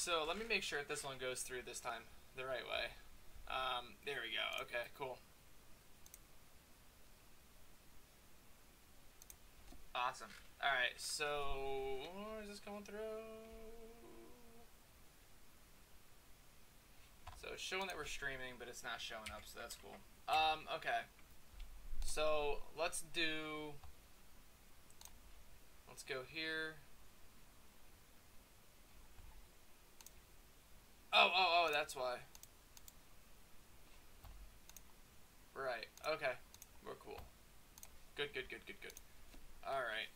so let me make sure that this one goes through this time the right way. There we go. Okay, cool. Awesome. Alright, so is this going through? So it's showing that we're streaming, but it's not showing up, so that's cool. Okay. So let's go here. Oh, that's why. Right, okay. We're cool. Good. Alright,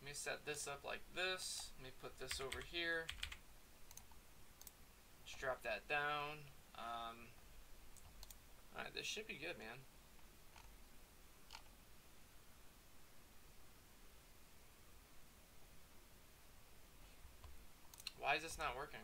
let me set this up like this. Let me put this over here. Let's drop that down. Alright, this should be good, man. Why is this not working?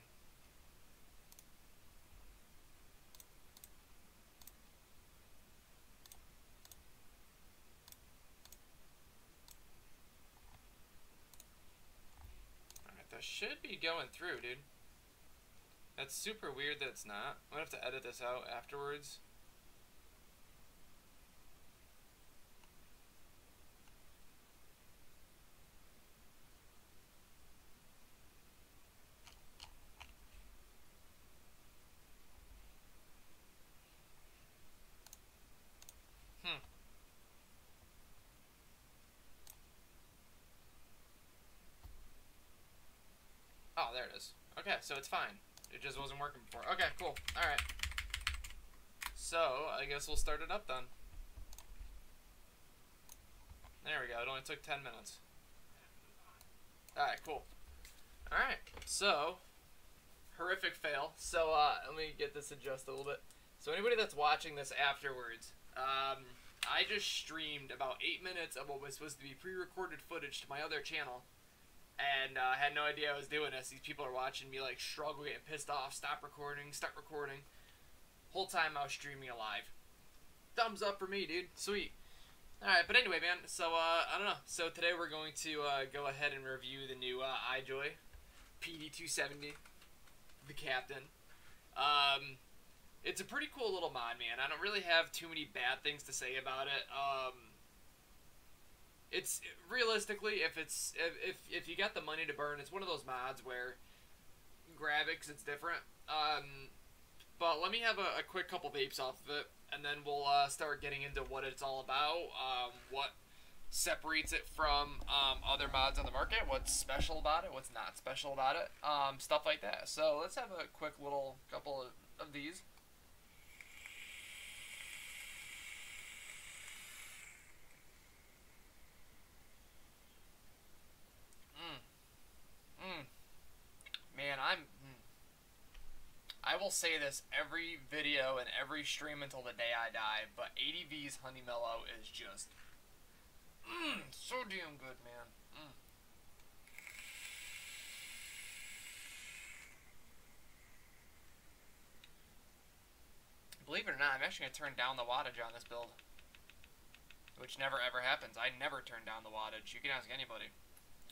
Alright, that should be going through, dude. That's super weird that it's not. I'm gonna have to edit this out afterwards. Oh, there it is. Okay, so it's fine. It just wasn't working before. Okay, cool. Alright. So, I guess we'll start it up then. There we go. It only took 10 minutes. Alright, cool. Alright, so, horrific fail. So, let me get this adjusted a little bit. So, anybody that's watching this afterwards, I just streamed about 8 minutes of what was supposed to be pre-recorded footage to my other channel. And I had no idea I was doing this. These people are watching me like struggle, getting pissed off, stop recording, start recording. Whole time I was streaming alive. Thumbs up for me, dude. Sweet. Alright, but anyway, man, so, I don't know. So today we're going to go ahead and review the new iJoy PD270, the Captain. It's a pretty cool little mod, man. I don't really have too many bad things to say about it. It's realistically, if you got the money to burn, it's one of those mods where grab it 'cause it's different. But let me have a quick couple vapes off of it, and then we'll start getting into what it's all about, what separates it from other mods on the market, what's special about it, what's not special about it, stuff like that. So let's have a quick little couple of these. Man, I will say this every video and every stream until the day I die, but ADV's Honey Mellow is just so damn good, man. Believe it or not, I'm actually going to turn down the wattage on this build, which never ever happens. I never turn down the wattage. You can ask anybody.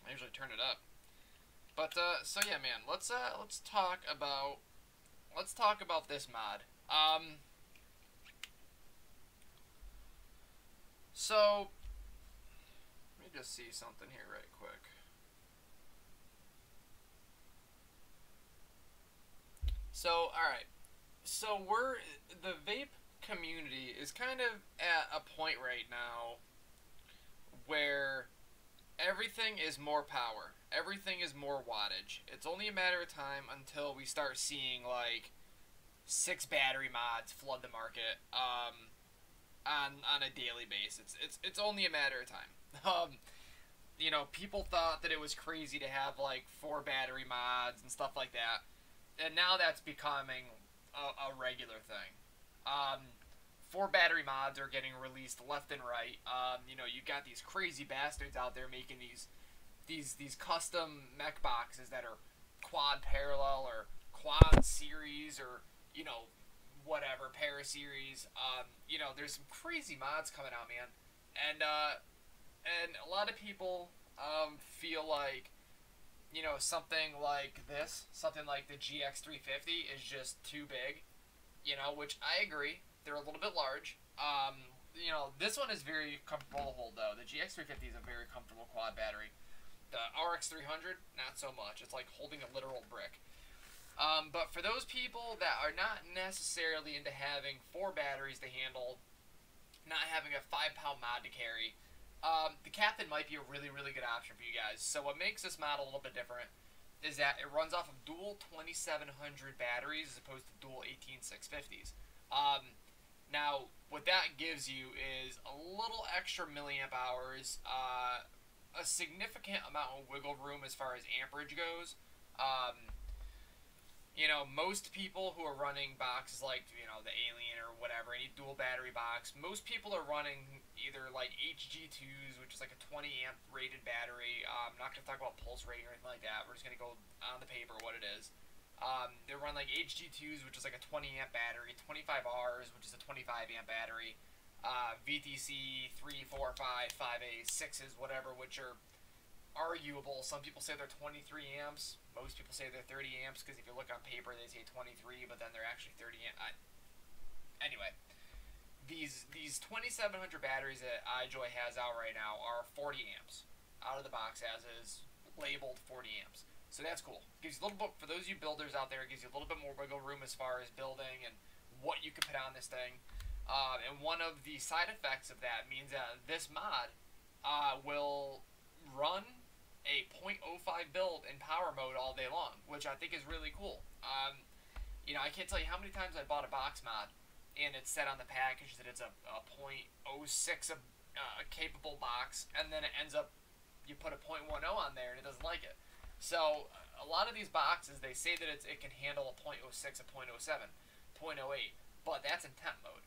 I usually turn it up. But so yeah, man, let's talk about this mod. So let me just see something here right quick. So all right, so the vape community is kind of at a point right now where everything is more power. Everything is more wattage. It's only a matter of time until we start seeing like 6 battery mods flood the market on a daily basis. It's only a matter of time. You know, people thought that it was crazy to have like 4 battery mods and stuff like that, and now that's becoming a regular thing. 4 battery mods are getting released left and right. You know, you got these crazy bastards out there making these custom mech boxes that are quad parallel or quad series or, you know, whatever, para series. You know, there's some crazy mods coming out, man. And And a lot of people feel like, something like this, something like the GX350 is just too big, which I agree. They're a little bit large. This one is very comfortable to hold, though. The GX350 is a very comfortable quad battery. The RX300, not so much. It's like holding a literal brick. But for those people that are not necessarily into having 4 batteries to handle, not having a 5-pound mod to carry, the Captain might be a really, really good option for you guys. So what makes this mod a little bit different is that it runs off of dual 2700 batteries as opposed to dual 18650s. Now, what that gives you is a little extra milliamp hours, a significant amount of wiggle room as far as amperage goes. Most people who are running boxes like, the Alien or whatever, any dual battery box, most people are running either like HG2s, which is like a 20 amp rated battery. I'm not going to talk about pulse rating or anything like that. We're just going to go on the paper what it is. They run like HG2s, which is like a 20 amp battery, 25Rs, which is a 25 amp battery, VTC 3, 4, 5, 5A, 6s, whatever, which are arguable. Some people say they're 23 amps. Most people say they're 30 amps because if you look on paper, they say 23, but then they're actually 30 amps. Anyway, these 2700 batteries that iJoy has out right now are 40 amps out of the box as is, labeled 40 amps. So that's cool. Gives you a little bit, for those of you builders out there, it gives you a little bit more wiggle room as far as building and what you can put on this thing. And one of the side effects of that means that this mod will run a 0.05 build in power mode all day long, which I think is really cool. I can't tell you how many times I bought a box mod, and it said on the package that it's a 0.06 capable box, and then it ends up, you put a 0.10 on there, and it doesn't like it. So a lot of these boxes, they say that it can handle a 0.06, a 0.07, 0.08, but that's in temp mode.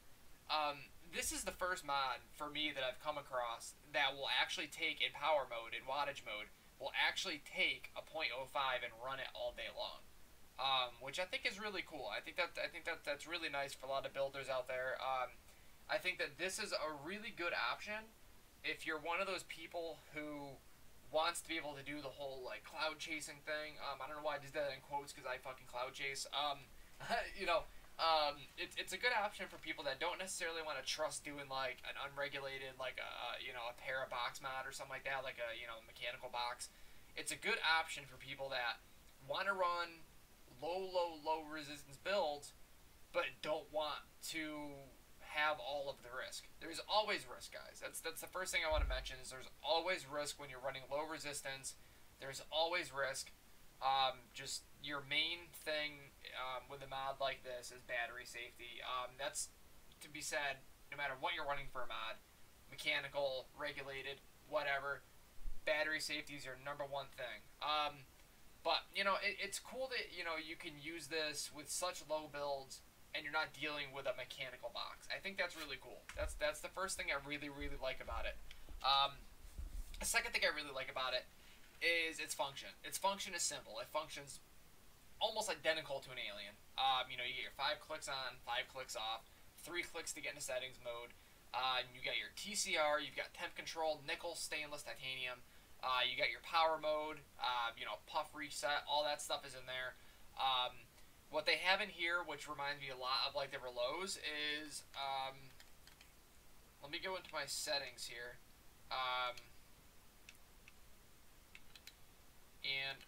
This is the first mod for me that I've come across that will actually take, in power mode, in wattage mode, will actually take a 0.05 and run it all day long, which I think is really cool. I think that's really nice for a lot of builders out there. I think that this is a really good option if you're one of those people who wants to be able to do the whole like cloud chasing thing. I don't know why I did that in quotes because I fucking cloud chase. It's a good option for people that don't necessarily want to trust doing like an unregulated, like a pair of box mod or something like that, like a mechanical box. It's a good option for people that want to run low resistance builds, but don't want to have all of the risk. There's always risk, guys. That's the first thing I want to mention is there's always risk when you're running low resistance. There's always risk. Just your main thing with a mod like this is battery safety. That's to be said no matter what you're running for a mod, mechanical, regulated, whatever. Battery safety is your #1 thing. But it's cool that you can use this with such low builds and you're not dealing with a mechanical box. I think that's really cool. That's the first thing I really like about it. The second thing I really like about it is its function. Its function is simple. It functions almost identical to an Alien. You get your 5 clicks on, 5 clicks off, 3 clicks to get into settings mode. You got your TCR, you've got temp control, nickel, stainless, titanium. You got your power mode, puff reset, all that stuff is in there. What they have in here, which reminds me a lot of like the Relos, is let me go into my settings here. And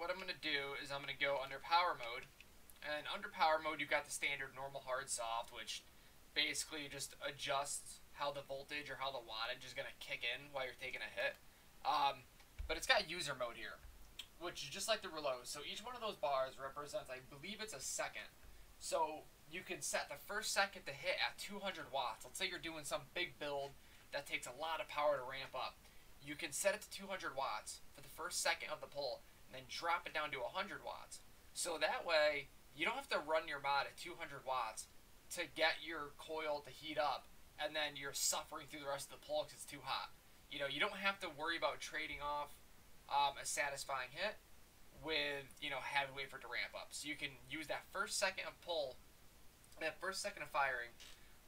what I'm going to do is I'm going to go under power mode. And under power mode, you've got the standard normal hard soft, which basically just adjusts how the voltage or how the wattage is going to kick in while you're taking a hit. But it's got user mode here, which is just like the Relos. So each one of those bars represents, I believe it's a second. So you can set the first second to hit at 200 watts. Let's say you're doing some big build that takes a lot of power to ramp up. You can set it to 200 watts for the first second of the pull, and then drop it down to 100 watts. So that way, you don't have to run your mod at 200 watts to get your coil to heat up, and then you're suffering through the rest of the pull because it's too hot. You don't have to worry about trading off a satisfying hit with, having to wait for it to ramp up. So you can use that first second of pull, that first second of firing,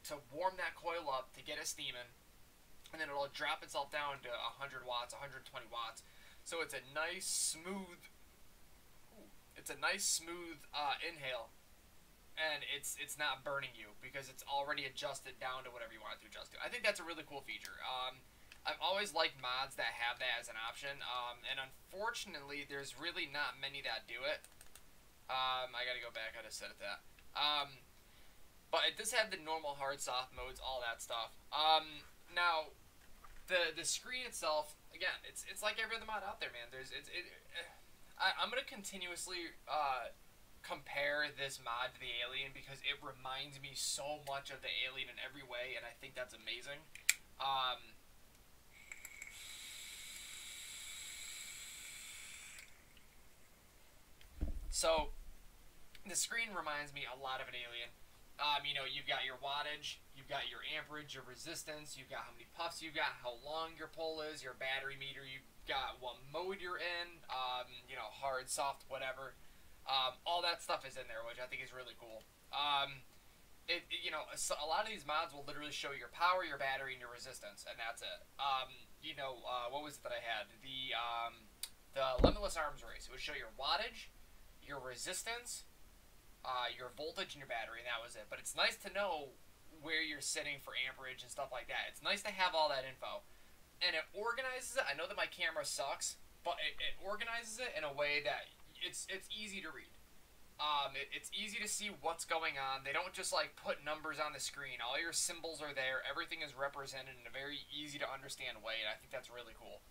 to warm that coil up, to get it steaming, and then it'll drop itself down to 100 watts, 120 watts. So it's a nice smooth. It's a nice smooth inhale, and it's not burning you because it's already adjusted down to whatever you want it to adjust to. I think that's a really cool feature. I've always liked mods that have that as an option, and unfortunately, there's really not many that do it. I gotta go back. I just said it that. But it does have the normal, hard, soft modes, all that stuff. Now, the screen itself, again, it's like every other mod out there, man. I'm gonna continuously compare this mod to the Alien because it reminds me so much of the Alien in every way, and I think that's amazing. So the screen reminds me a lot of an Alien. You know, you've got your wattage, you've got your amperage, your resistance, you've got how many puffs you've got, how long your pull is, your battery meter, you've got what mode you're in, you know, hard, soft, whatever. All that stuff is in there, which I think is really cool. You know, a lot of these mods will literally show your power, your battery, and your resistance, and that's it. You know, what was it that I had? The Limitless Arms Race. It would show your wattage, your resistance, your voltage, and your battery, and that was it. But it's nice to know where you're sitting for amperage and stuff like that. It's nice to have all that info. And it organizes it. I know that my camera sucks, but it organizes it in a way that it's easy to read. It's easy to see what's going on. They don't just like put numbers on the screen. All your symbols are there. Everything is represented in a very easy to understand way, and I think that's really cool.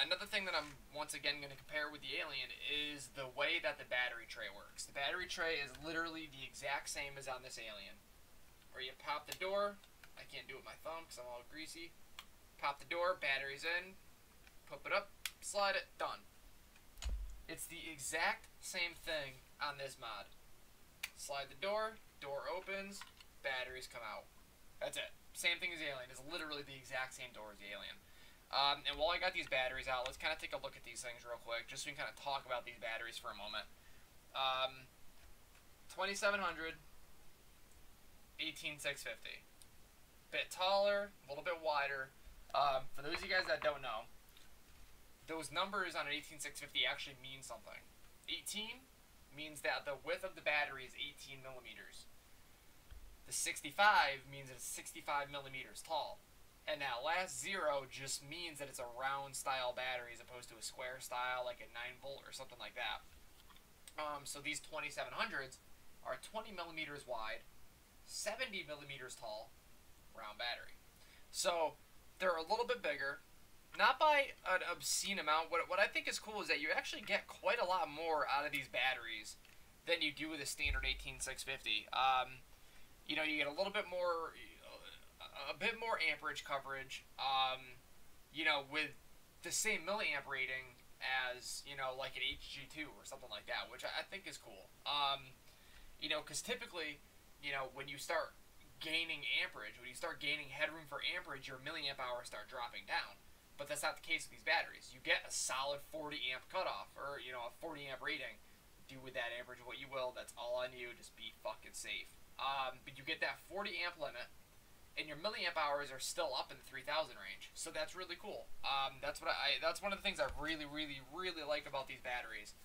Another thing that I'm once again going to compare with the Alien is the way that the battery tray works. The battery tray is literally the exact same as on this Alien. Where you pop the door. I can't do it with my thumb because I'm all greasy. Pop the door, battery's in. Pop it up, slide it, done. It's the exact same thing on this mod. Slide the door, door opens, batteries come out. That's it. Same thing as the Alien. It's literally the exact same door as the Alien. And while I got these batteries out, let's kind of take a look at these things real quick, just so we can kind of talk about these batteries for a moment. 2700, 18650. Bit taller, a little bit wider. For those of you guys that don't know, those numbers on an 18650 actually mean something. 18 means that the width of the battery is 18 millimeters. The 65 means it's 65 millimeters tall. And that last zero just means that it's a round style battery as opposed to a square style like a 9-volt or something like that. So these 2700s are 20 millimeters wide, 70 millimeters tall, round battery. So they're a little bit bigger, not by an obscene amount. What I think is cool is that you actually get quite a lot more out of these batteries than you do with a standard 18650. You know, you get a little bit more, a bit more amperage coverage, you know, with the same milliamp rating as, you know, like an HG2 or something like that, which I think is cool. You know, because typically, you know, when you start gaining amperage, when you start gaining headroom for amperage, your milliamp hours start dropping down. But that's not the case with these batteries. You get a solid 40 amp cutoff, or, you know, a 40 amp rating. Do with that amperage what you will. That's all on you. Just be fucking safe. But you get that 40 amp limit, and your milliamp hours are still up in the 3000 range. So that's really cool. That's one of the things I really like about these batteries.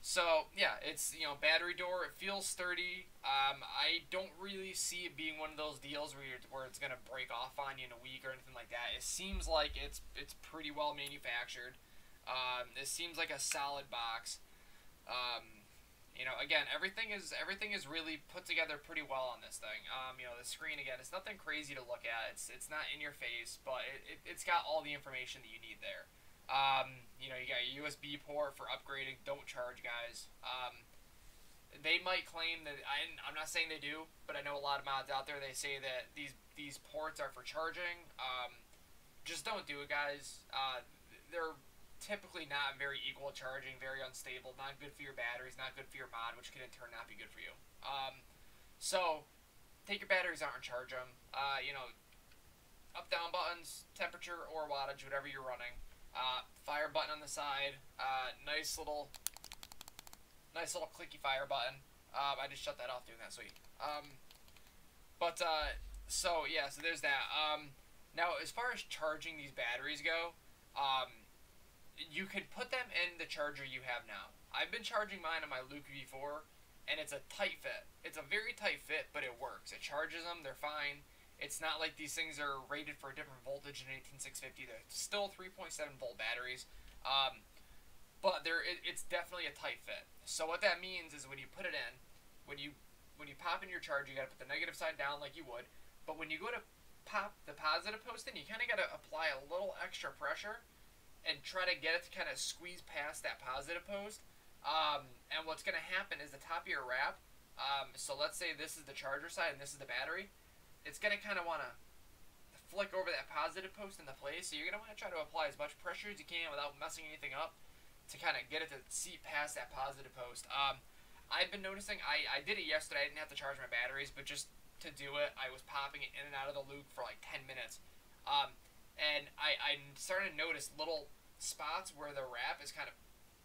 So yeah, it's, you know, battery door. It feels sturdy. I don't really see it being one of those deals where it's gonna break off on you in a week or anything like that. It seems like it's pretty well manufactured. It seems like a solid box. You know, again, everything is really put together pretty well on this thing. You know, the screen, again, it's nothing crazy to look at. It's not in your face, but it's got all the information that you need there. You know, you got your USB port for upgrading. Don't charge, guys. They might claim that, I'm not saying they do, but I know a lot of mods out there, they say that these ports are for charging. Just don't do it, guys. They're typically not very equal charging, very unstable, not good for your batteries, not good for your mod, which can in turn not be good for you. So take your batteries out and charge them. You know, up down buttons, temperature or wattage, whatever you're running. Fire button on the side. Nice little clicky fire button. I just shut that off doing that, sweet. But So yeah, so there's that. Now as far as charging these batteries go, you can put them in the charger you have now. I've been charging mine on my Luke V4, and it's a tight fit. It's a very tight fit, but it works. It charges them. They're fine. It's not like these things are rated for a different voltage in 18650. They're still 3.7 volt batteries, but it's definitely a tight fit. So what that means is when you put it in, when you pop in your charger, you gotta put the negative side down like you would. But when you go to pop the positive post in, you kind of gotta apply a little extra pressure and try to get it to kind of squeeze past that positive post. And what's going to happen is the top of your wrap, so let's say this is the charger side and this is the battery, it's going to kind of want to flick over that positive post into place, so you're going to want to try to apply as much pressure as you can without messing anything up to kind of get it to seep past that positive post. I've been noticing, I did it yesterday, I didn't have to charge my batteries, but just to do it, I was popping it in and out of the Luke for like 10 minutes. And I started to notice little spots where the wrap is kind of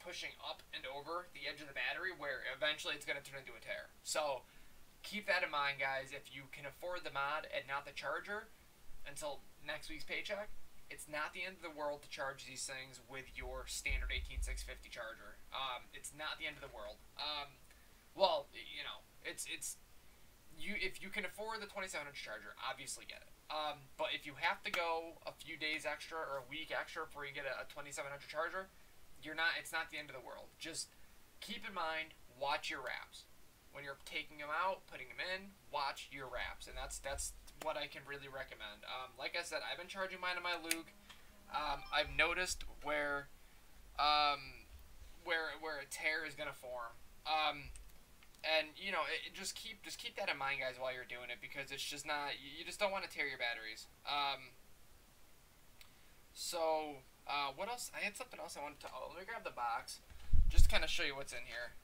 pushing up and over the edge of the battery where eventually it's going to turn into a tear. So keep that in mind, guys. If you can afford the mod and not the charger until next week's paycheck, it's not the end of the world to charge these things with your standard 18650 charger. It's not the end of the world. Well, you know, if you can afford the 2700 charger, obviously get it. But if you have to go a few days extra or a week extra before you get a 2700 charger, it's not the end of the world. Just keep in mind, watch your wraps. When you're taking them out, putting them in, watch your wraps. And that's what I can really recommend. Like I said, I've been charging mine on my Luke. I've noticed where a tear is gonna form. And you know, just keep that in mind, guys, while you're doing it, because it's just not, you just don't want to tear your batteries. What else? I had something else I wanted to. Oh, let me grab the box, just to kind of show you what's in here.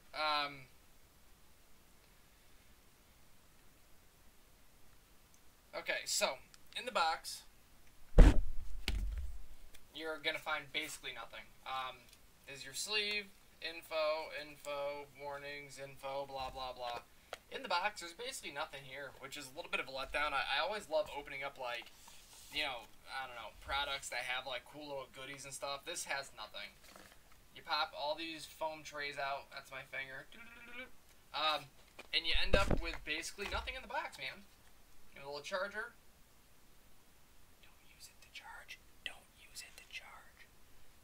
Okay, so in the box, you're gonna find basically nothing. Is your sleeve, info, warnings, info, blah blah blah. In the box, there's basically nothing here, which is a little bit of a letdown. I always love opening up, like, you know, I don't know, products that have like cool little goodies and stuff. This has nothing. You pop all these foam trays out. That's my finger. And you end up with basically nothing in the box, man. You know, a little charger. Don't use it to charge. Don't use it to charge.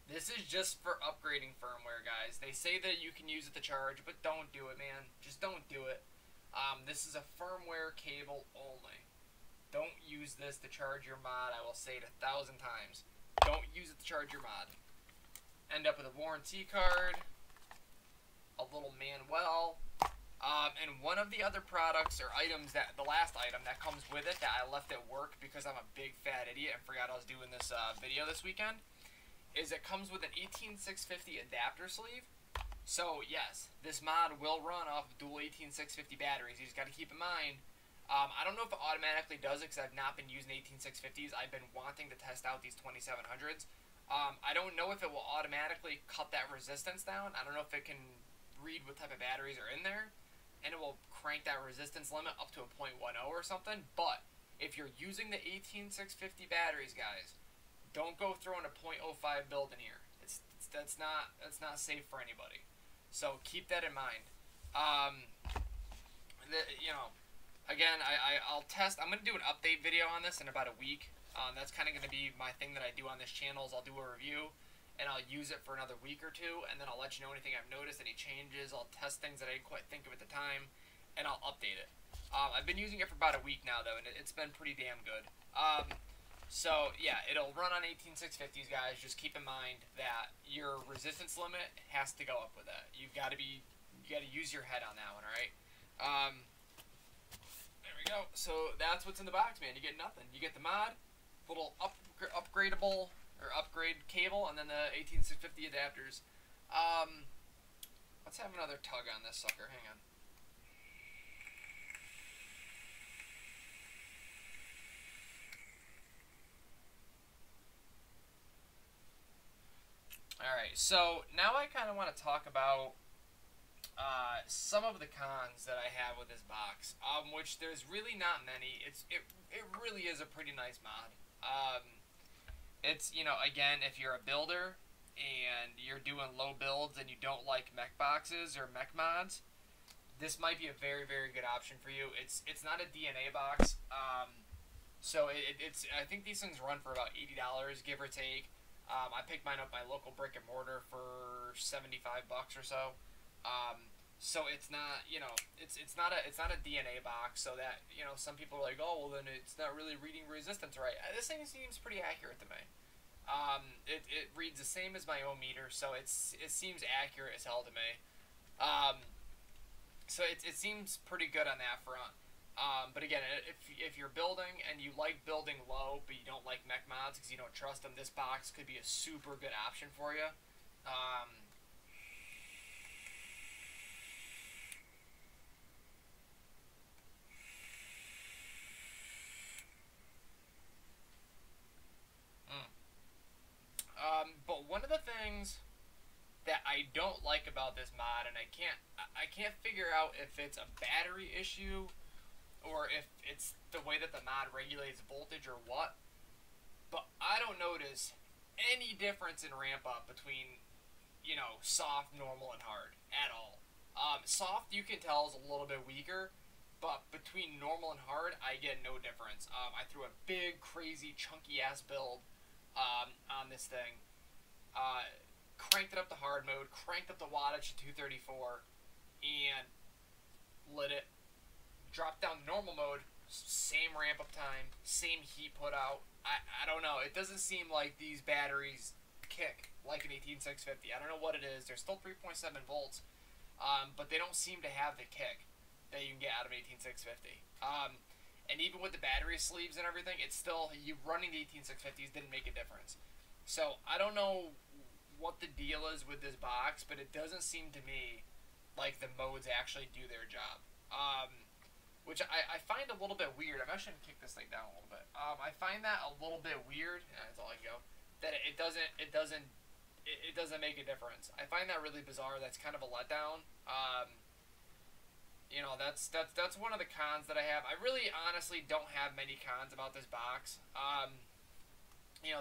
This is just for upgrading firmware, guys. They say that you can use it to charge, but don't do it, man. Just don't do it. This is a firmware cable only. Don't use this to charge your mod. I will say it 1,000 times. Don't use it to charge your mod. End up with a warranty card, a little manual, and one of the other products or items, that the last item that comes with it that I left at work because I'm a big fat idiot and forgot I was doing this video this weekend, is it comes with an 18650 adapter sleeve. So yes, this mod will run off dual 18650 batteries. You just got to keep in mind. I don't know if it automatically does it because I've not been using 18650s. I've been wanting to test out these 2700s. I don't know if it will automatically cut that resistance down. I don't know if it can read what type of batteries are in there, and it will crank that resistance limit up to a 0.10 or something. But if you're using the 18650 batteries, guys, don't go throwing a 0.05 build in here. That's not safe for anybody. So keep that in mind. You know. Again, I'll test. I'm going to do an update video on this in about a week. That's kind of going to be my thing that I do on this channel, is I'll do a review, and I'll use it for another week or two, and then I'll let you know anything I've noticed, any changes. I'll test things that I didn't quite think of at the time, and I'll update it. I've been using it for about a week now, though, and it's been pretty damn good. So, yeah, it'll run on 18650s, guys. Just keep in mind that your resistance limit has to go up with that. You got to use your head on that one, all right? There we go. So that's what's in the box, man. You get nothing. You get the mod, little upgradable or upgrade cable, and then the 18650 adapters. Let's have another tug on this sucker. Hang on. Alright, so now I kind of want to talk about some of the cons that I have with this box, which there's really not many. It really is a pretty nice mod. It's, again, if you're a builder and you're doing low builds and you don't like mech boxes or mech mods, this might be a very, very good option for you. It's not a DNA box, so it's I think these things run for about $80, give or take. I picked mine up at my local brick and mortar for $75 or so. So it's not, it's not a DNA box. So that, some people are like, oh, well, then it's not really reading resistance right. This thing seems pretty accurate to me. It reads the same as my own meter, so it seems accurate as hell to me. So it seems pretty good on that front. But again, if you're building and you like building low, but you don't like mech mods because you don't trust them, this box could be a super good option for you. But one of the things that I don't like about this mod, and I can't figure out if it's a battery issue or if it's the way that the mod regulates voltage or what, but I don't notice any difference in ramp up between, soft, normal, and hard at all. Soft, you can tell, is a little bit weaker, but between normal and hard, I get no difference. I threw a big, crazy, chunky ass build on this thing. Cranked it up to hard mode, cranked up the wattage to 234, and lit it. Dropped down to normal mode, same ramp up time, same heat put out. I don't know. It doesn't seem like these batteries kick like an 18650. I don't know what it is. They're still 3.7 volts, but they don't seem to have the kick that you can get out of an 18650. And even with the battery sleeves and everything, it's still, you running the 18650s didn't make a difference. So I don't know what the deal is with this box, but it doesn't seem to me like the modes actually do their job. Which I find a little bit weird. I'm actually gonna kick this thing down a little bit. I find that a little bit weird. That's all I go. That it doesn't make a difference. I find that really bizarre. That's kind of a letdown. That's one of the cons that I have. I really honestly don't have many cons about this box.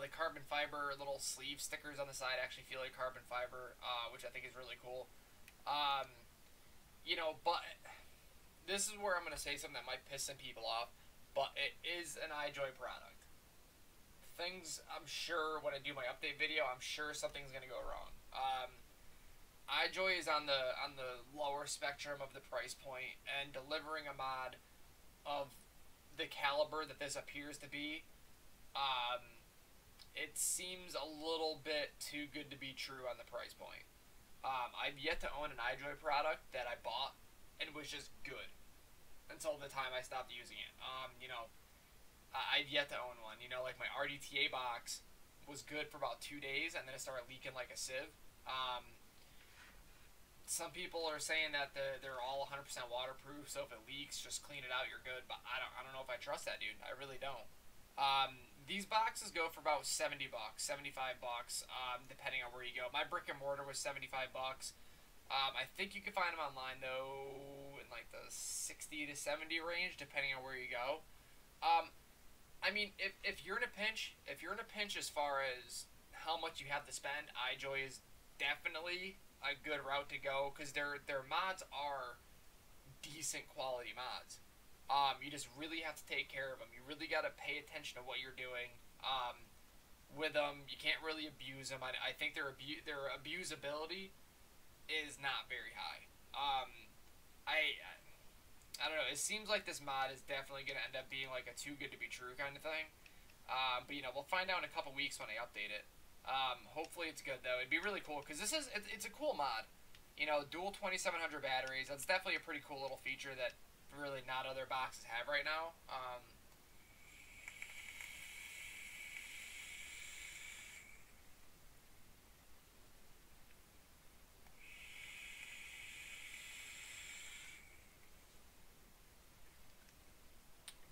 The carbon fiber little sleeve stickers on the side actually feel like carbon fiber, which I think is really cool. But this is where I'm going to say something that might piss some people off, but it is an iJoy product. Things, I'm sure, when I do my update video, I'm sure something's going to go wrong. iJoy is on the lower spectrum of the price point, and delivering a mod of the caliber that this appears to be, it seems a little bit too good to be true on the price point. I've yet to own an iJoy product that I bought and was just good until the time I stopped using it. I've yet to own one. Like my RDTA box was good for about 2 days, and then it started leaking like a sieve. Some people are saying that they're all 100% waterproof, so if it leaks, just clean it out, you're good. But I don't know if I trust that, dude. I really don't. These boxes go for about $70, $75, depending on where you go. My brick and mortar was $75. I think you can find them online though in like the 60 to 70 range, depending on where you go. I mean, if you're in a pinch, as far as how much you have to spend, iJoy is definitely a good route to go because their mods are decent quality mods. You just really have to take care of them. You really got to pay attention to what you're doing with them. You can't really abuse them. I think their abusability is not very high. I don't know. It seems like this mod is definitely going to end up being like a too good to be true kind of thing. But we'll find out in a couple weeks when I update it. Hopefully it's good though. It'd be really cool because it's a cool mod. Dual 2700 batteries. That's definitely a pretty cool little feature that really not other boxes have right now.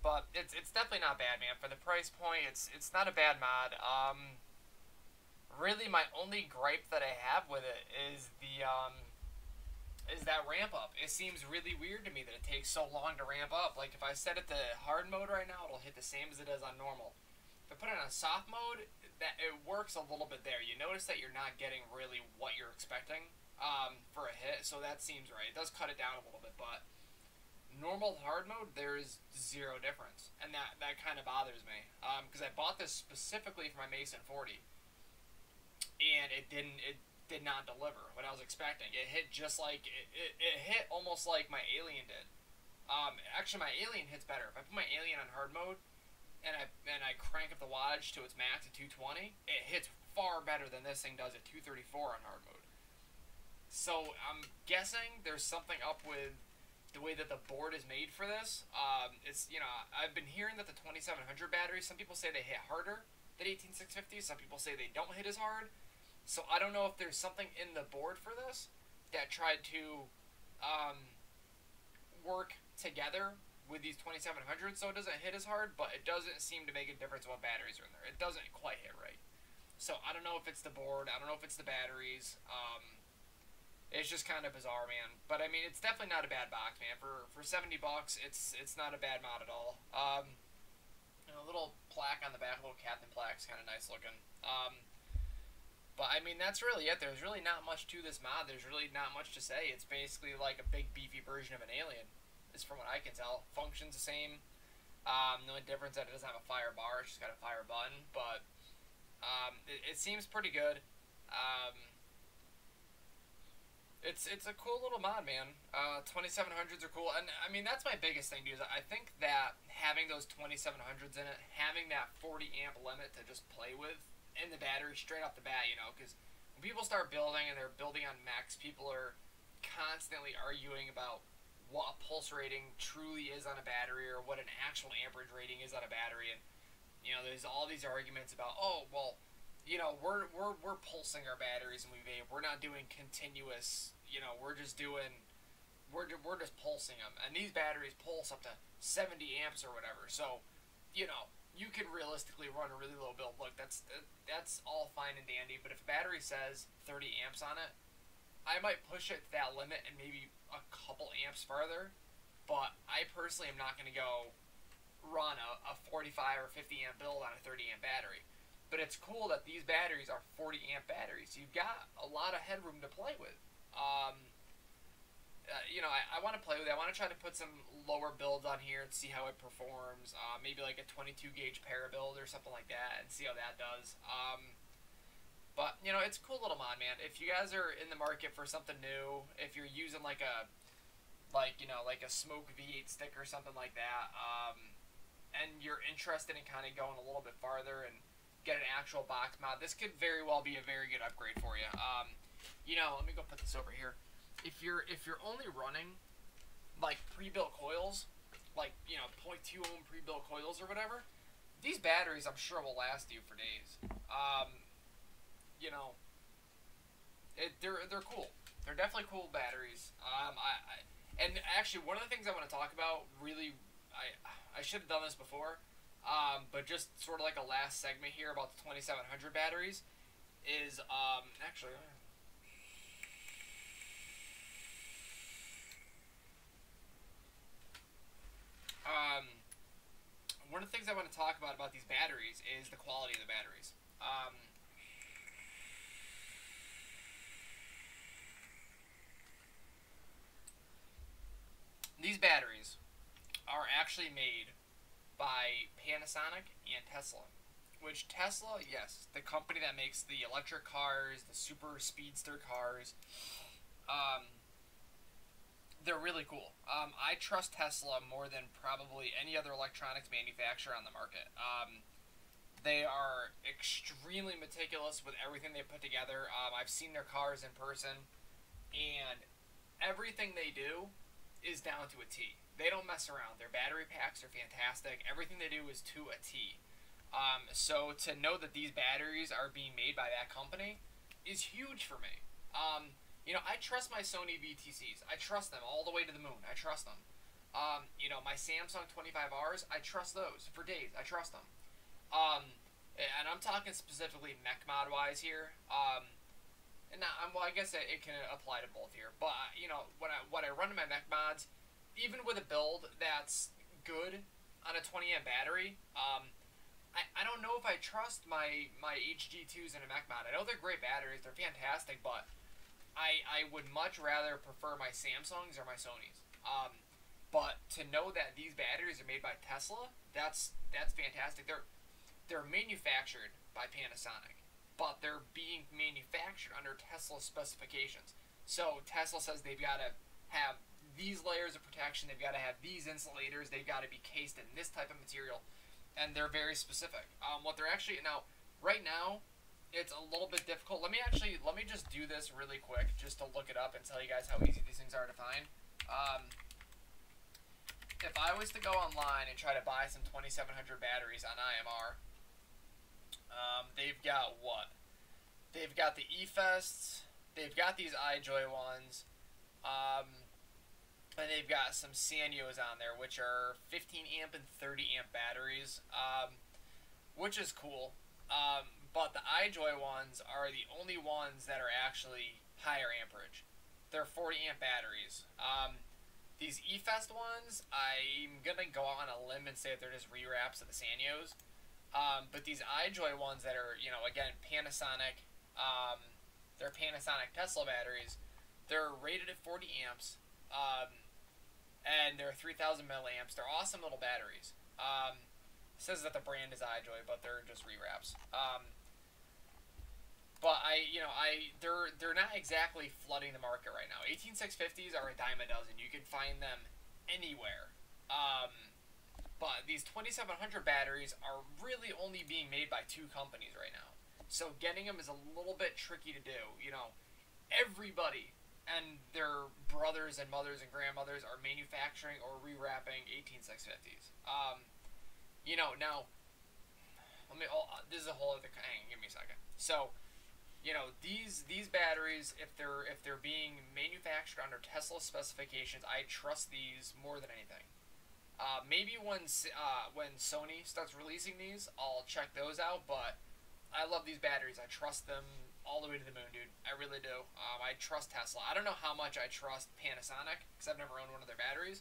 But it's definitely not bad, man. For the price point, it's not a bad mod. Really, my only gripe that I have with it is is that ramp up. It seems really weird to me that it takes so long to ramp up. Like if I set it to hard mode right now, it'll hit the same as it is on normal. If I put it on soft mode, that it works a little bit there. You notice that you're not getting really what you're expecting for a hit, so that seems right. It does cut it down a little bit, but normal hard mode, there's zero difference, and that kind of bothers me because I bought this specifically for my Mason 40, and it did not deliver what I was expecting. It hit just like it hit almost like my Alien did. Actually, my Alien hits better. If I put my Alien on hard mode and I crank up the wattage to its max at 220, it hits far better than this thing does at 234 on hard mode. So I'm guessing there's something up with the way that the board is made for this. It's, you know, I've been hearing that the 2700 batteries, some people say they hit harder than 18650, some people say they don't hit as hard. So I don't know if there's something in the board for this that tried to work together with these 2700s so it doesn't hit as hard, but it doesn't seem to make a difference what batteries are in there. It doesn't quite hit right. So I don't know if it's the board, I don't know if it's the batteries. It's just kind of bizarre, man. But I mean, it's definitely not a bad box, man. For $70, it's not a bad mod at all. You know, a little plaque on the back, a little captain plaque, is kind of nice looking. But I mean, that's really it. There's really not much to this mod. There's really not much to say. It's basically like a big beefy version of an Alien, is from what I can tell. Functions the same. The only difference is that it doesn't have a fire bar. It's just got a fire button. But it seems pretty good. It's a cool little mod, man. 2700s are cool, and I mean that's my biggest thing, dude. Is I think that having those 2700s in it, having that 40 amp limit to just play with in the battery straight off the bat, you know, because when people start building and they're building on mechs, people are constantly arguing about what a pulse rating truly is on a battery or what an actual amperage rating is on a battery, and you know, there's all these arguments about, oh well, you know, we're pulsing our batteries and we vape. We're not doing continuous. You know, we're just pulsing them. And these batteries pulse up to 70 amps or whatever. So, you know, you can realistically run a really low build. Look, that's all fine and dandy. But if a battery says 30 amps on it, I might push it to that limit and maybe a couple amps farther. But I personally am not going to go run a 45 or 50 amp build on a 30 amp battery. But it's cool that these batteries are 40 amp batteries. You've got a lot of headroom to play with. You know, I want to play with it. I want to try to put some lower builds on here and see how it performs. Maybe like a 22 gauge para build or something like that and see how that does. But, you know, it's a cool little mod, man. If you guys are in the market for something new, if you're using like a Smoke V8 stick or something like that, and you're interested in kind of going a little bit farther and get an actual box mod, this could very well be a very good upgrade for you. You know, let me go put this over here. If you're only running like pre-built coils, like, you know, 0.2 ohm pre-built coils or whatever, these batteries I'm sure will last you for days. You know, they're cool. They're definitely cool batteries. And actually one of the things I want to talk about, really, I should have done this before. But just sort of like a last segment here about the 2700 batteries is, actually, one of the things I want to talk about these batteries is the quality of the batteries. These batteries are actually made by Panasonic and Tesla. Which Tesla, yes, the company that makes the electric cars, the super speedster cars, they're really cool. I trust Tesla more than probably any other electronics manufacturer on the market. They are extremely meticulous with everything they put together. I've seen their cars in person, and everything they do is down to a T. They don't mess around. Their battery packs are fantastic. Everything they do is to a T. So to know that these batteries are being made by that company is huge for me. You know, I trust my Sony VTCs. I trust them all the way to the moon. I trust them. You know, my Samsung 25Rs, I trust those for days. I trust them. And I'm talking specifically mech mod wise here. And now, well, I guess it can apply to both here. But you know, when I run my mech mods, even with a build that's good on a 20 amp battery, I don't know if I trust my HG2s in a mech mod. I know they're great batteries, they're fantastic, but I would much rather prefer my Samsungs or my Sonys. But to know that these batteries are made by Tesla, that's fantastic. They're manufactured by Panasonic, but they're being manufactured under Tesla specifications. So Tesla says they've got to have these layers of protection, they've got to have these insulators, they've got to be cased in this type of material, and they're very specific. What they're actually now, right now, it's a little bit difficult. Let me just do this really quick, just to look it up and tell you guys how easy these things are to find. If I was to go online and try to buy some 2700 batteries on IMR, they've got what? They've got the eFests, they've got these iJoy ones, and they've got some Sanyos on there, which are 15 amp and 30 amp batteries, which is cool. But the iJoy ones are the only ones that are actually higher amperage. They're 40 amp batteries. These eFest ones, I'm going to go on a limb and say they're just rewraps of the Sanyos. But these iJoy ones that are, you know, again, Panasonic, they're Panasonic Tesla batteries. They're rated at 40 amps, and they're 3000 milliamps. They're awesome little batteries. It says that the brand is iJoy, but they're just rewraps. But they're not exactly flooding the market right now. 18650s are a dime a dozen. You can find them anywhere. But these 2700 batteries are really only being made by 2 companies right now. So getting them is a little bit tricky to do. You know, everybody and their brothers and mothers and grandmothers are manufacturing or rewrapping 18650s. You know, now, this is a whole other, hang on, give me a second. So, you know, these batteries, if they're being manufactured under Tesla specifications, I trust these more than anything. Maybe when Sony starts releasing these, I'll check those out, but I love these batteries. I trust them all the way to the moon, dude. I really do. I trust Tesla. I don't know how much I trust Panasonic, because I've never owned one of their batteries,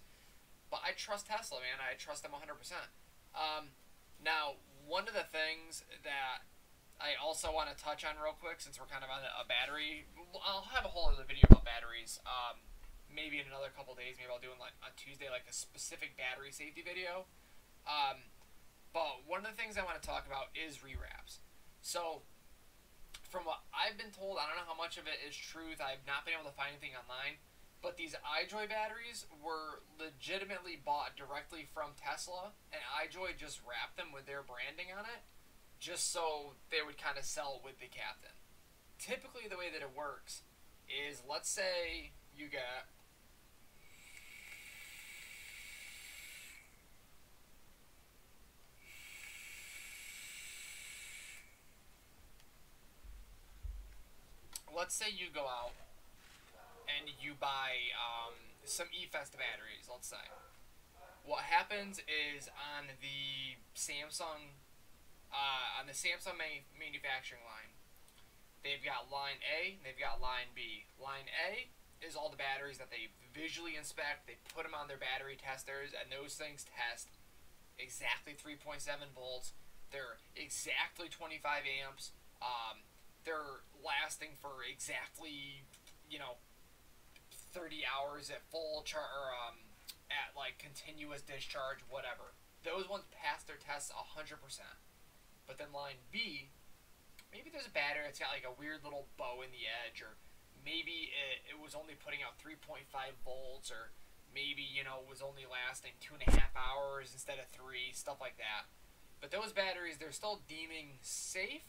but I trust Tesla, man. I trust them 100%. Now, one of the things that I also want to touch on real quick, since we're kind of on a battery, I'll have a whole other video about batteries, maybe in another couple days. Maybe I'll do on Tuesday, like a specific battery safety video. But one of the things I want to talk about is rewraps. So, from what I've been told, I don't know how much of it is truth. I've not been able to find anything online. But these iJoy batteries were legitimately bought directly from Tesla, and iJoy just wrapped them with their branding on it, just so they would kind of sell with the Captain. Typically, the way that it works is, let's say you get go out and you buy some eFest batteries, let's say. What happens is on the Samsung manufacturing line, they've got line A, they've got line B. Line A is all the batteries that they visually inspect, they put them on their battery testers, and those things test exactly 3.7 volts. They're exactly 25 amps. They're lasting for exactly, 30 hours at full at like continuous discharge, whatever. Those ones pass their tests 100%. But then line B, maybe there's a battery that's got like a weird little bow in the edge, or maybe it was only putting out 3.5 volts, or maybe, it was only lasting 2.5 hours instead of 3, stuff like that. But those batteries, they're still deeming safe,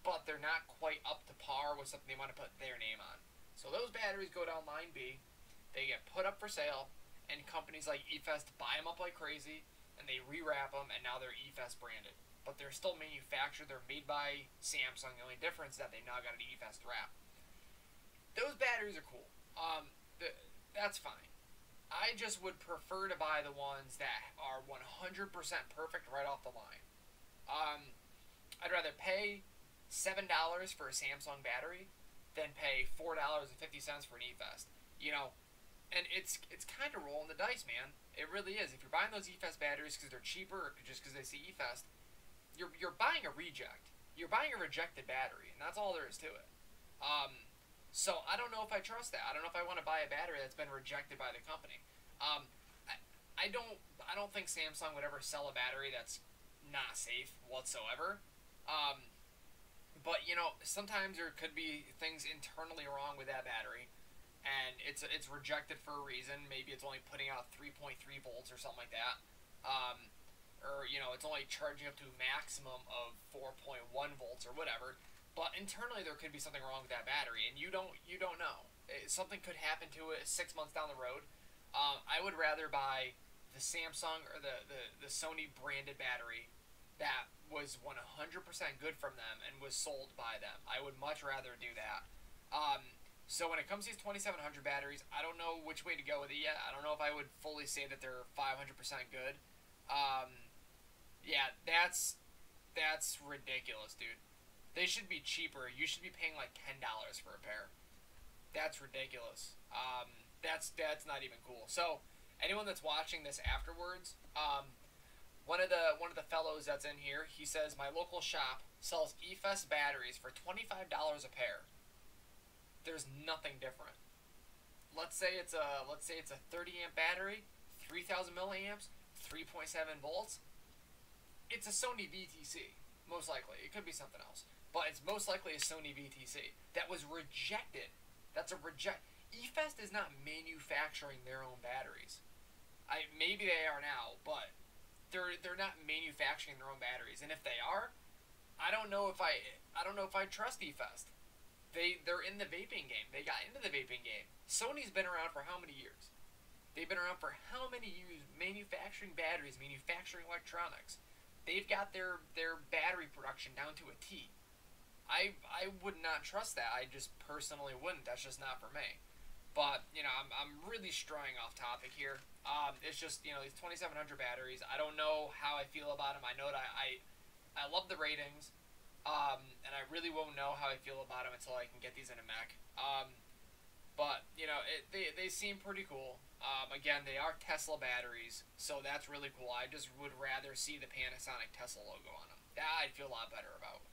but they're not quite up to par with something they want to put their name on. So those batteries go down line B, they get put up for sale, and companies like eFest buy them up like crazy, and they rewrap them, and now they're eFest branded. But they're still manufactured, they're made by Samsung. The only difference is that they now got an eFest wrap. Those batteries are cool. That's fine. I just would prefer to buy the ones that are 100% perfect right off the line. I'd rather pay $7 for a Samsung battery than pay $4.50 for an E-Fest. You know, and it's kind of rolling the dice, man. It really is. If you're buying those E-Fest batteries because they're cheaper or just because they see E-Fest, you're buying a reject. You're buying a rejected battery, and that's all there is to it. So I don't know if I trust that. I don't know if I want to buy a battery that's been rejected by the company. I don't think Samsung would ever sell a battery that's not safe whatsoever. But you know, sometimes there could be things internally wrong with that battery, and it's rejected for a reason. Maybe it's only putting out 3.3 volts or something like that. Or you know, it's only charging up to a maximum of 4.1 volts or whatever. But internally, there could be something wrong with that battery, and you don't know. Something could happen to it 6 months down the road. I would rather buy the Samsung or the Sony branded battery that was 100% good from them and was sold by them. I would much rather do that. So when it comes to these 2700 batteries, I don't know which way to go with it yet. I don't know if I would fully say that they're 500% good. Yeah, that's ridiculous, dude. They should be cheaper. You should be paying like $10 for a pair. That's ridiculous. That's not even cool. So anyone that's watching this afterwards, one of the fellows that's in here, he says my local shop sells E-Fest batteries for $25 a pair. There's nothing different. Let's say it's a 30 amp battery, 3000 milliamps, 3.7 volts. It's a Sony VTC, most likely. It could be something else, but it's most likely a Sony VTC that was rejected. That's a reject. E-Fest is not manufacturing their own batteries. Maybe they are now, but they're not manufacturing their own batteries. And if they are, I don't know if I trust E-Fest. They're in the vaping game. They got into the vaping game. Sony's been around for how many years? They've been around for how many years manufacturing batteries, manufacturing electronics. They've got their battery production down to a T. I would not trust that. I just personally wouldn't. That's just not for me. But, you know, I'm really straying off topic here. It's just, you know, these 2700 batteries, I don't know how I feel about them. I know that I love the ratings, and I really won't know how I feel about them until I can get these in a mech. But, you know, they seem pretty cool. Again, they are Tesla batteries, so that's really cool. I just would rather see the Panasonic Tesla logo on them. That I'd feel a lot better about.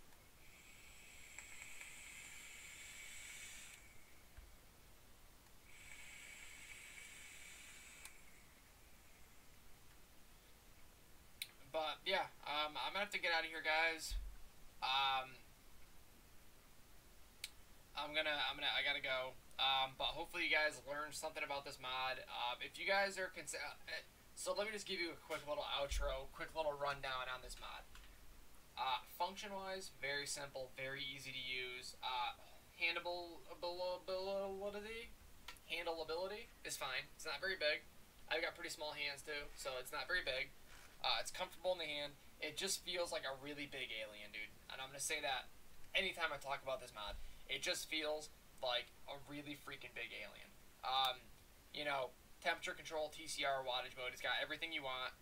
But yeah, I'm gonna have to get out of here, guys. Um, I gotta go. But hopefully you guys learned something about this mod. If you guys are so let me just give you a quick little outro, quick little rundown on this mod. Function-wise, very simple, very easy to use. Handleability is fine. It's not very big. I've got pretty small hands too, so it's not very big. It's comfortable in the hand. It just feels like a really big alien, dude. And I'm gonna say that anytime I talk about this mod. It just feels like a really freaking big alien. You know, temperature control, TCR, wattage mode. It's got everything you want.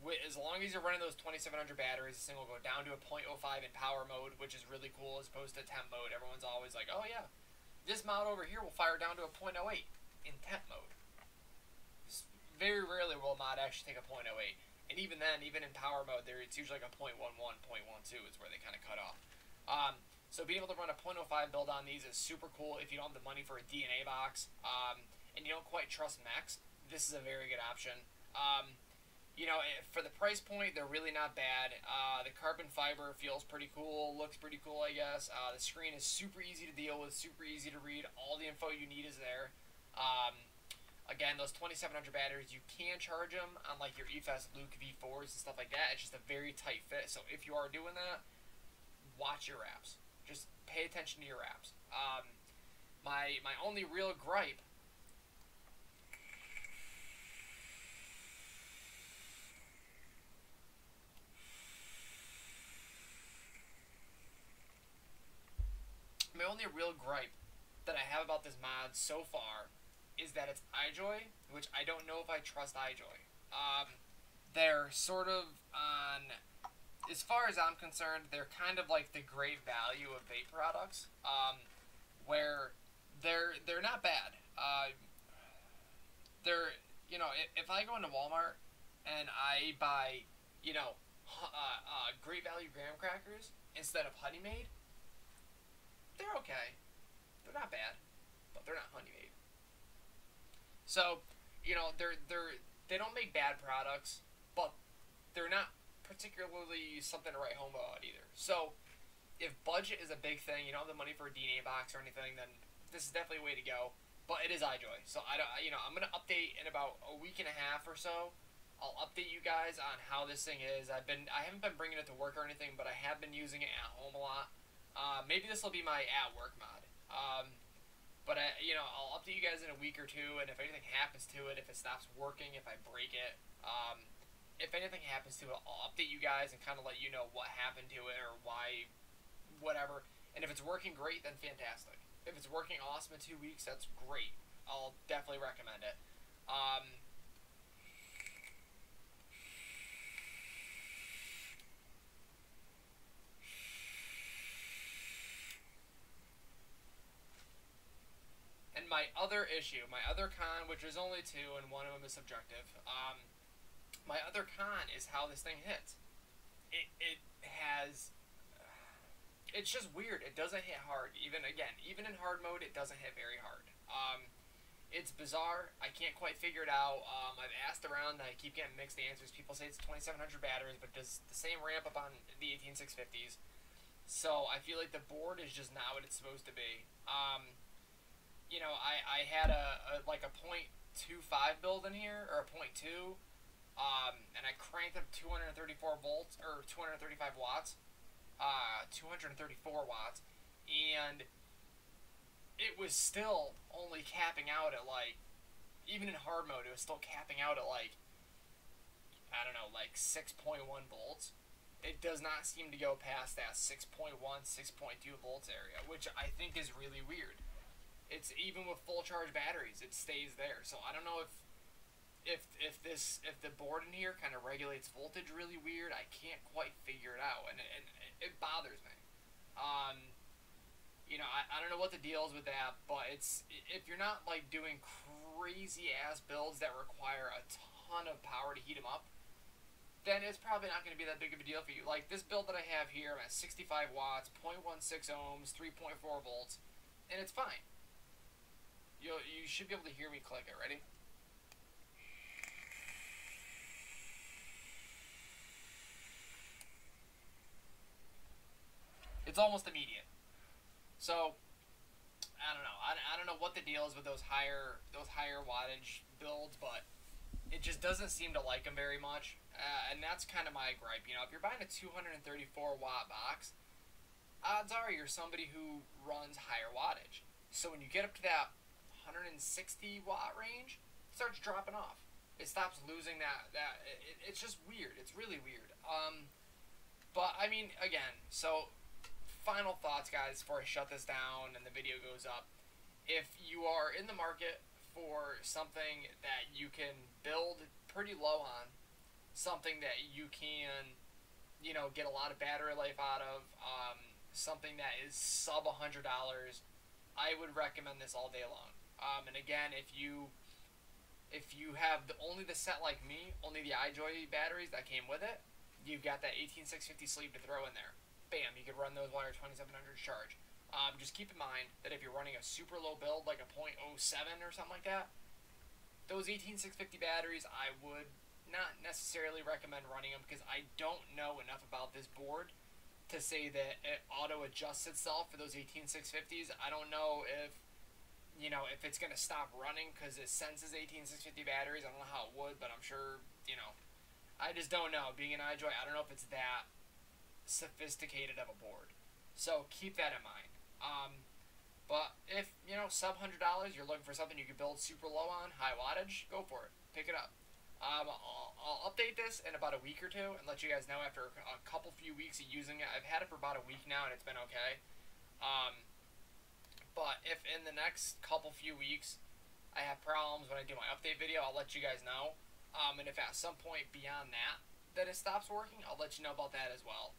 As long as you're running those 2700 batteries, this thing will go down to a 0.05 in power mode, which is really cool as opposed to temp mode. Everyone's always like, oh yeah, this mod over here will fire down to a 0.08 in temp mode. Very rarely will a mod actually take a 0.08. And even then, even in power mode, it's usually like a 0.11, 0.12 is where they kind of cut off. So being able to run a 0.05 build on these is super cool if you don't have the money for a DNA box, and you don't quite trust mechs. This is a very good option. You know, for the price point, they're really not bad. The carbon fiber feels pretty cool, looks pretty cool, I guess. The screen is super easy to deal with, super easy to read. All the info you need is there. Again, those 2700 batteries, you can charge them on like your E-Fest Luke V4s and stuff like that. It's just a very tight fit. So if you are doing that, watch your wraps. Just pay attention to your wraps. My only real gripe. My only real gripe that I have about this mod so far is that it's iJoy, which I don't know if I trust iJoy. They're sort of on, as far as I'm concerned, they're kind of like the great value of vape products. where they're not bad. They're, if I go into Walmart and I buy, Great Value graham crackers instead of Honey Maid, they're okay. They're not bad, but they're not Honey Maid. So, they don't make bad products, but they're not particularly something to write home about either. So, if budget is a big thing, you don't have the money for a DNA box or anything, then this is definitely a way to go. But it is iJoy, so I'm gonna update in about a week and a half or so. I'll update you guys on how this thing is. I haven't been bringing it to work or anything, but I have been using it at home a lot. Maybe this will be my at work mod. But I'll update you guys in a week or two, and if anything happens to it, if it stops working, if I break it, if anything happens to it, I'll update you guys and kind of let you know what happened to it or why, whatever. And if it's working great, then fantastic. If it's working awesome in 2 weeks, that's great. I'll definitely recommend it. And my other issue, my other con, which is only two, and one of them is subjective. My other con is how this thing hits. It has. It's just weird. It doesn't hit hard. Even in hard mode, it doesn't hit very hard. It's bizarre. I can't quite figure it out. I've asked around, and I keep getting mixed answers. People say it's 2700 batteries, but does the same ramp up on the 18650s. So I feel like the board is just not what it's supposed to be. I had a .25 build in here, or a .2, and I cranked up 234 volts, or 235 watts, 234 watts, and it was still only capping out at, even in hard mode, it was still capping out at, 6.1 volts. It does not seem to go past that 6.1, 6.2 volts area, which I think is really weird. It's even with full charge batteries, it stays there. So I don't know if the board in here kind of regulates voltage really weird. I can't quite figure it out, and it bothers me. I don't know what the deal is with that, but if you're not doing crazy ass builds that require a ton of power to heat them up, then it's probably not going to be that big of a deal for you. Like this build that I have here, I'm at 65 watts, 0.16 ohms, 3.4 volts, and it's fine. You should be able to hear me click it. Ready? It's almost immediate. So I don't know. I don't know what the deal is with those higher wattage builds, but it just doesn't seem to like them very much. And that's kind of my gripe. If you're buying a 234 watt box, odds are you're somebody who runs higher wattage. So when you get up to that 160 watt range, it starts dropping off. It stops losing it's just weird. It's really weird. But I mean, again, so final thoughts, guys, before I shut this down and the video goes up. If you are in the market for something that you can build pretty low on, something that you can, get a lot of battery life out of, something that is sub $100, I would recommend this all day long. And again, if you have only the set like me, only the iJoy batteries that came with it, you've got that 18650 sleeve to throw in there. Bam, you could run those while your 2700 charge. Just keep in mind that if you're running a super low build, like a .07 or something like that, those 18650 batteries, I would not necessarily recommend running them because I don't know enough about this board to say that it auto adjusts itself for those 18650s. I don't know if it's going to stop running because it senses 18650 batteries. I don't know how it would, but I'm sure, I just don't know. Being an iJoy, I don't know if it's that sophisticated of a board. So keep that in mind. But if, sub $100, you're looking for something you can build super low on, high wattage, go for it. Pick it up. I'll update this in about a week or two and let you guys know after a few weeks of using it. I've had it for about a week now and it's been okay. But if in the next few weeks I have problems when I do my update video, I'll let you guys know. And if at some point beyond that it stops working, I'll let you know about that as well.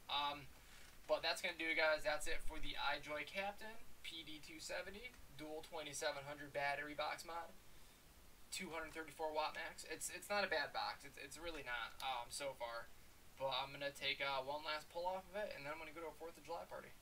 But that's going to do it, guys. That's it for the iJoy Captain PD270 dual 2700 battery box mod. 234 watt max. It's not a bad box. It's really not so far. But I'm going to take one last pull off of it, and then I'm going to go to a 4th of July party.